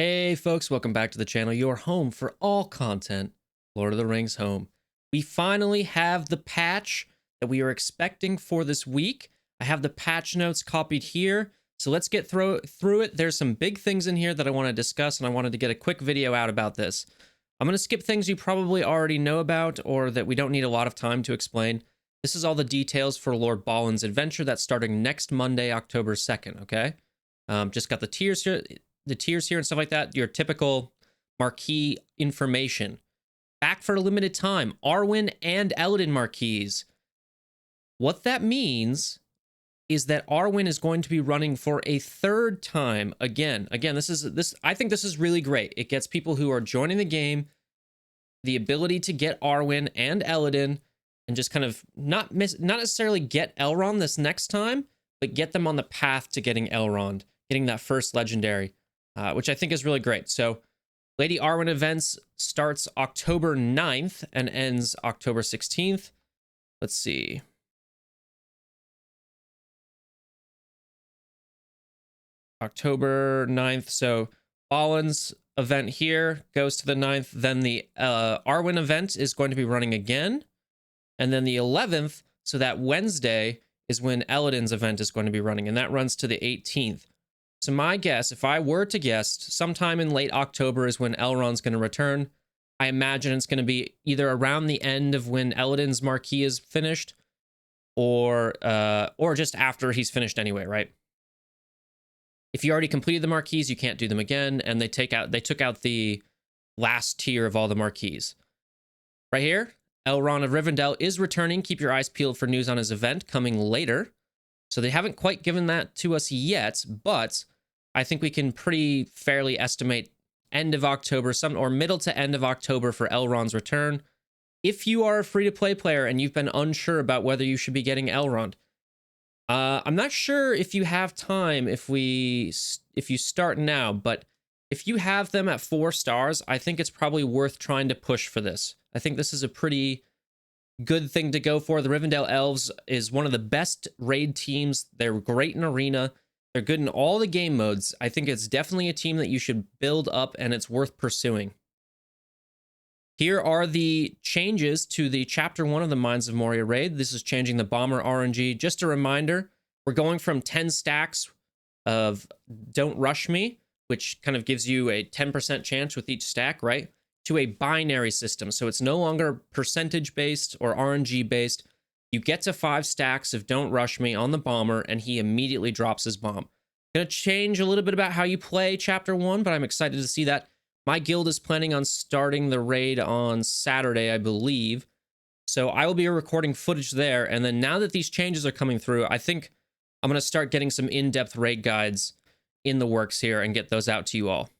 Hey folks, welcome back to the channel, your home for all content, Lord of the Rings home. We finally have the patch that we are expecting for this week. I have the patch notes copied here, so let's get through it. There's some big things in here that I want to discuss, and I wanted to get a quick video out about this. I'm going to skip things you probably already know about or that we don't need a lot of time to explain. This is all the details for Lord Balin's adventure that's starting next Monday, October 2nd, okay? Just got the tiers here and stuff like that. Your typical marquee information. Back for a limited time, Arwen and Elladan marquees. What that means is that Arwen is going to be running for a third time again. I think this is really great. It gets people who are joining the game the ability to get Arwen and Elladan and just kind of not necessarily get Elrond this next time, but get them on the path to getting Elrond, getting that first legendary. Which I think is really great. So Lady Arwen events starts October 9th and ends October 16th. Let's see. October 9th. So Balin's event here goes to the 9th. Then the Arwen event is going to be running again. And then the 11th, so that Wednesday, is when Elladan's event is going to be running. And that runs to the 18th. So my guess, if I were to guess, sometime in late October is when Elrond's going to return. I imagine it's going to be either around the end of when Elladan's marquee is finished, or just after he's finished anyway, right? If you already completed the marquees, you can't do them again, and they took out the last tier of all the marquees. Right here, Elrond of Rivendell is returning. Keep your eyes peeled for news on his event coming later. So they haven't quite given that to us yet, but I think we can pretty fairly estimate end of October, or middle to end of October for Elrond's return. If you are a free-to-play player and you've been unsure about whether you should be getting Elrond, I'm not sure if you have time if you start now, but if you have them at 4 stars, I think it's probably worth trying to push for this. I think this is a pretty good thing to go for. The Rivendell Elves is one of the best raid teams. They're great in Arena. They're good in all the game modes. I think it's definitely a team that you should build up, and it's worth pursuing. Here are the changes to the Chapter 1 of the Mines of Moria raid. This is changing the Bomber RNG. Just a reminder, we're going from 10 stacks of Don't Rush Me, which kind of gives you a 10% chance with each stack, right? To a binary system. So it's no longer percentage-based or RNG-based. You get to 5 stacks of Don't Rush Me on the Bomber, and he immediately drops his bomb. Gonna change a little bit about how you play Chapter 1, but I'm excited to see that. My guild is planning on starting the raid on Saturday, I believe. So I will be recording footage there, and then now that these changes are coming through, I think I'm gonna start getting some in-depth raid guides in the works here and get those out to you all.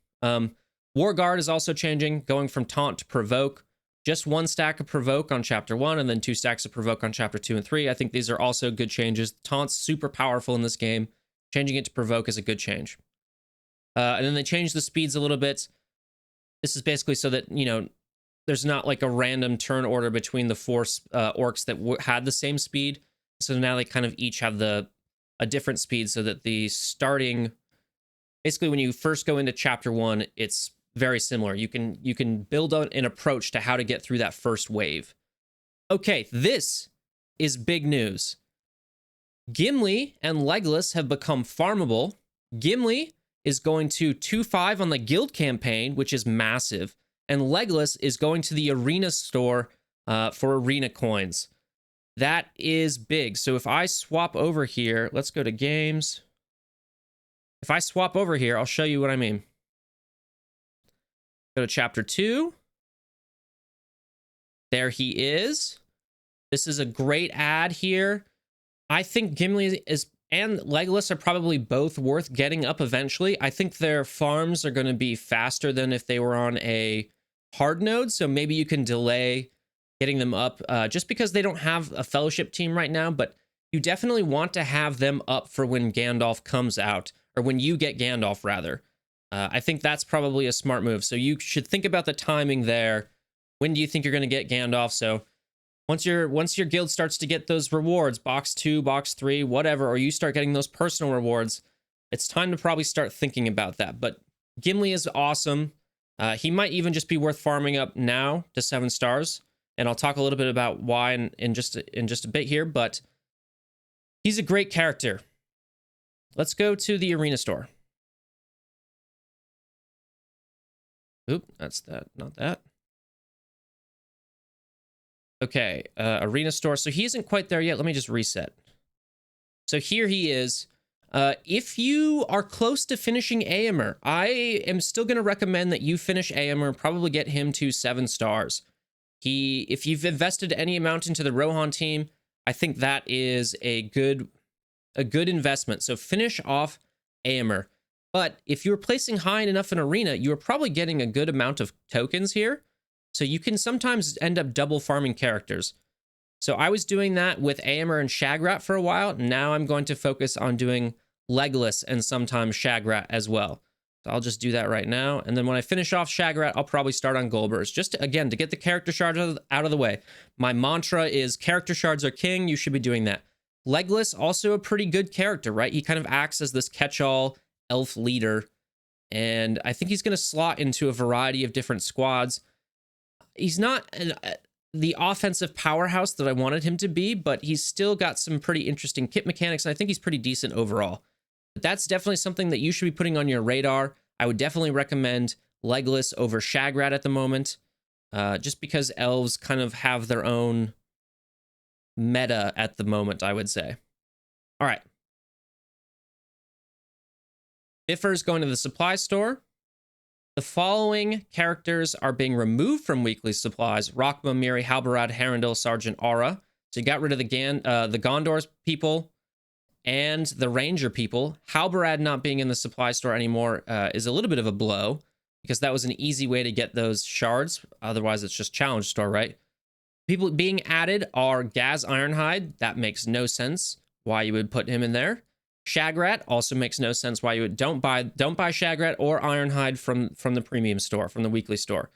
War Guard is also changing, going from Taunt to Provoke. Just 1 stack of Provoke on Chapter 1, and then 2 stacks of Provoke on Chapter 2 and 3. I think these are also good changes. Taunt's super powerful in this game. Changing it to Provoke is a good change. And then they changed the speeds a little bit. This is basically so that, you know, there's not like a random turn order between the 4 orcs that had the same speed. So now they kind of each have a different speed, so that the starting... Basically, when you first go into Chapter 1, it's very similar. You can build an approach to how to get through that first wave. Okay, this is big news. Gimli and Legolas have become farmable. Gimli is going to 2-5 on the guild campaign, which is massive. And Legolas is going to the arena store for arena coins. That is big. So if I swap over here, let's go to games. If I swap over here, I'll show you what I mean. Go to Chapter 2. There he is. This is a great ad here. I think Gimli and Legolas are probably both worth getting up eventually. I think their farms are going to be faster than if they were on a hard node, so maybe you can delay getting them up just because they don't have a fellowship team right now, but you definitely want to have them up for when Gandalf comes out, or when you get Gandalf, rather. I think that's probably a smart move. So you should think about the timing there. When do you think you're going to get Gandalf? So once your guild starts to get those rewards, box 2, box 3, whatever, or you start getting those personal rewards, it's time to probably start thinking about that. But Gimli is awesome. He might even just be worth farming up now to 7 stars, and I'll talk a little bit about why in just a bit here, but he's a great character. Let's go to the arena store. Oop, that's that, not that. Okay, arena store. So he isn't quite there yet. Let me just reset. So here he is. If you are close to finishing Eomer, I am still going to recommend that you finish Eomer, probably get him to 7 stars. If you've invested any amount into the Rohan team, I think that is a good investment. So finish off Eomer. But if you're placing high enough in arena, you're probably getting a good amount of tokens here. So you can sometimes end up double farming characters. So I was doing that with Eomer and Shagrat for a while. Now I'm going to focus on doing Legolas and sometimes Shagrat as well. So I'll just do that right now. And then when I finish off Shagrat, I'll probably start on Goldburst. Just to, again, to get the character shards out of the way. My mantra is character shards are king. You should be doing that. Legolas, also a pretty good character, right? He kind of acts as this catch-all elf leader. And I think he's going to slot into a variety of different squads. He's not the offensive powerhouse that I wanted him to be, but he's still got some pretty interesting kit mechanics, and I think he's pretty decent overall. But that's definitely something that you should be putting on your radar. I would definitely recommend Legolas over Shagrat at the moment, just because elves kind of have their own meta at the moment, I would say. All right. Biffer's going to the supply store. The following characters are being removed from weekly supplies: Rachma, Miri, Halbarad, Harandil, Sergeant Aura. So you got rid of the Gondor's people and the Ranger people. Halbarad not being in the supply store anymore is a little bit of a blow, because that was an easy way to get those shards. Otherwise, it's just challenge store, right? People being added are Gaz Ironhide. That makes no sense why you would put him in there. Shagrat also makes no sense why you would don't buy Shagrat or Ironhide from the premium store, from the weekly store.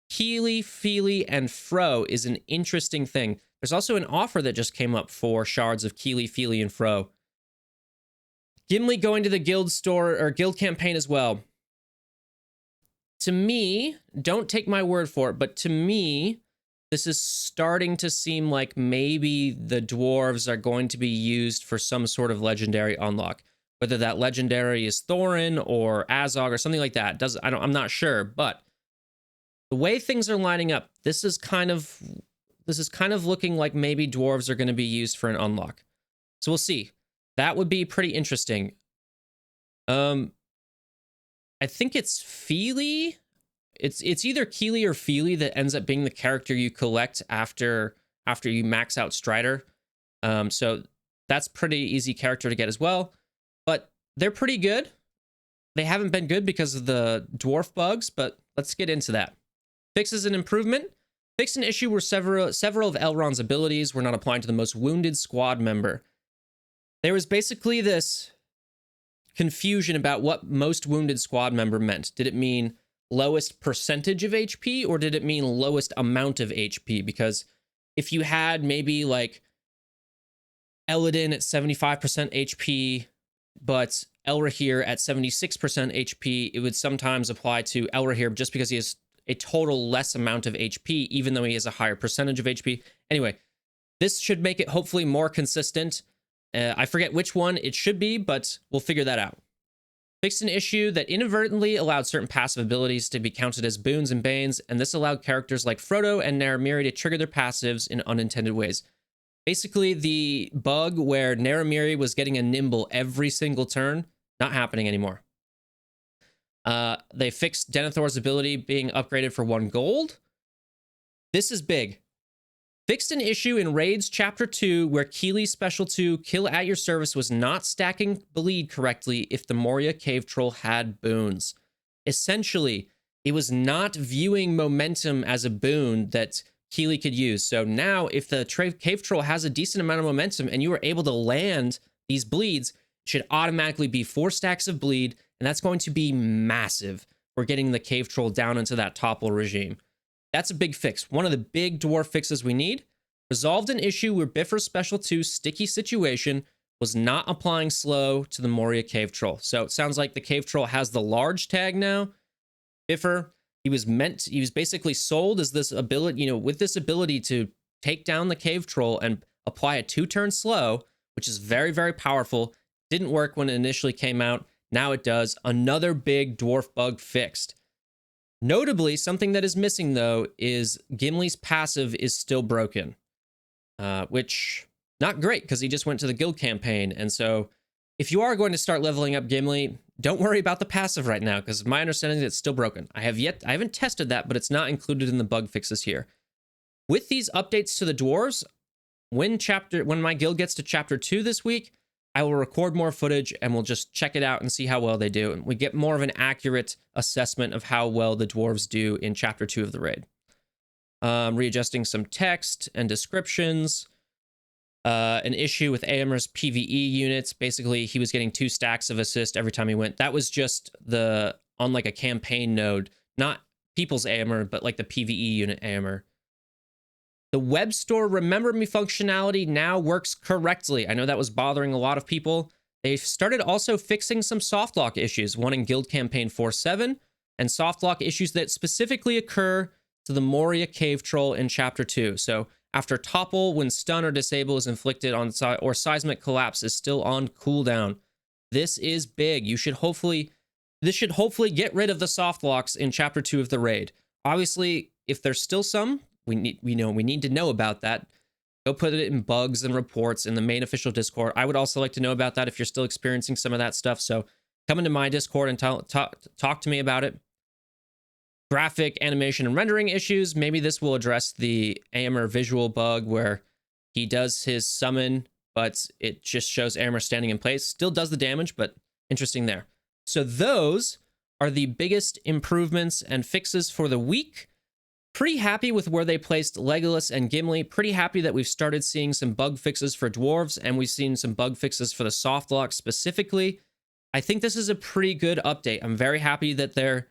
Keely, Feely, and Fro is an interesting thing. There's also an offer that just came up for shards of Keely, Feely, and Fro. Gimli going to the guild store or guild campaign as well. To me, don't take my word for it, but to me, this is starting to seem like maybe the dwarves are going to be used for some sort of legendary unlock. Whether that legendary is Thorin or Azog or something like that. I'm not sure, but the way things are lining up, this is kind of looking like maybe dwarves are going to be used for an unlock. So we'll see. That would be pretty interesting. I think it's Feely. It's either Keely or Feely that ends up being the character you collect after you max out Strider. So that's pretty easy character to get as well. But they're pretty good. They haven't been good because of the dwarf bugs, but let's get into that. Fixes an improvement. Fixed an issue where several of Elrond's abilities were not applying to the most wounded squad member. There was basically this confusion about what most wounded squad member meant. Did it mean lowest percentage of HP, or did it mean lowest amount of HP? Because if you had maybe like Eladin at 75% HP, but Elrahir at 76% HP, it would sometimes apply to Elrahir just because he has a total less amount of HP, even though he has a higher percentage of HP. Anyway, this should make it hopefully more consistent. I forget which one it should be, but we'll figure that out. Fixed an issue that inadvertently allowed certain passive abilities to be counted as boons and banes, and this allowed characters like Frodo and Naramiri to trigger their passives in unintended ways. Basically, the bug where Naramiri was getting a nimble every single turn, not happening anymore. They fixed Denethor's ability being upgraded for 1 gold. This is big. Fixed an issue in Raids Chapter 2 where Keely's Special 2 Kill at Your Service was not stacking bleed correctly if the Moria Cave Troll had boons. Essentially, it was not viewing momentum as a boon that Keely could use. So now if the Cave Troll has a decent amount of momentum and you are able to land these bleeds, it should automatically be 4 stacks of bleed, and that's going to be massive for getting the Cave Troll down into that topple regime. That's a big fix. One of the big dwarf fixes we need. Resolved an issue where Biffer's Special 2 sticky situation was not applying slow to the Moria Cave Troll. So it sounds like the Cave Troll has the large tag now. Biffer, he was basically sold as this ability, with this ability to take down the Cave Troll and apply a 2-turn slow, which is very, very powerful. Didn't work when it initially came out. Now it does. Another big dwarf bug fixed. Notably, something that is missing, though, is Gimli's passive is still broken, which not great because he just went to the guild campaign. And so if you are going to start leveling up Gimli, don't worry about the passive right now because my understanding is it's still broken. I haven't tested that, but it's not included in the bug fixes here. With these updates to the dwarves, when my guild gets to chapter 2 this week, I will record more footage and we'll just check it out and see how well they do. And we get more of an accurate assessment of how well the dwarves do in chapter 2 of the raid. Readjusting some text and descriptions. An issue with Amer's PvE units. Basically, he was getting 2 stacks of assist every time he went. That was just on like a campaign node, not people's Amer, but like the PvE unit Amer. The web store Remember Me functionality now works correctly. I know that was bothering a lot of people. They started also fixing some softlock issues, one in Guild Campaign 4.7, and softlock issues that specifically occur to the Moria Cave Troll in Chapter 2. So after topple, when stun or disable is inflicted on or seismic collapse is still on cooldown. This is big. This should hopefully get rid of the softlocks in Chapter 2 of the raid. Obviously, if there's still some, we need to know about that. Go put it in bugs and reports in the main official Discord. I would also like to know about that if you're still experiencing some of that stuff. So come into my Discord and talk to me about it. Graphic, animation, and rendering issues. Maybe this will address the Amer visual bug where he does his summon, but it just shows Amer standing in place. Still does the damage, but interesting there. So those are the biggest improvements and fixes for the week. Pretty happy with where they placed Legolas and Gimli. Pretty happy that we've started seeing some bug fixes for dwarves, and we've seen some bug fixes for the softlock specifically. I think this is a pretty good update. I'm very happy that they're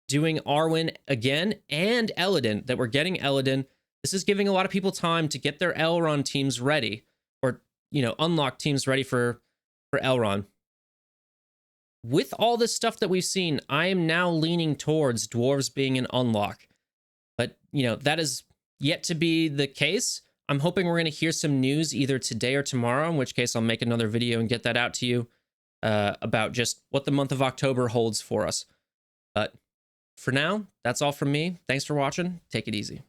doing Arwen again and Elodin, that we're getting Elodin. This is giving a lot of people time to get their Elrond teams ready, or, unlock teams ready for Elrond. With all this stuff that we've seen, I am now leaning towards dwarves being an unlock. But, that is yet to be the case. I'm hoping we're going to hear some news either today or tomorrow, in which case I'll make another video and get that out to you about just what the month of October holds for us. But for now, that's all from me. Thanks for watching. Take it easy.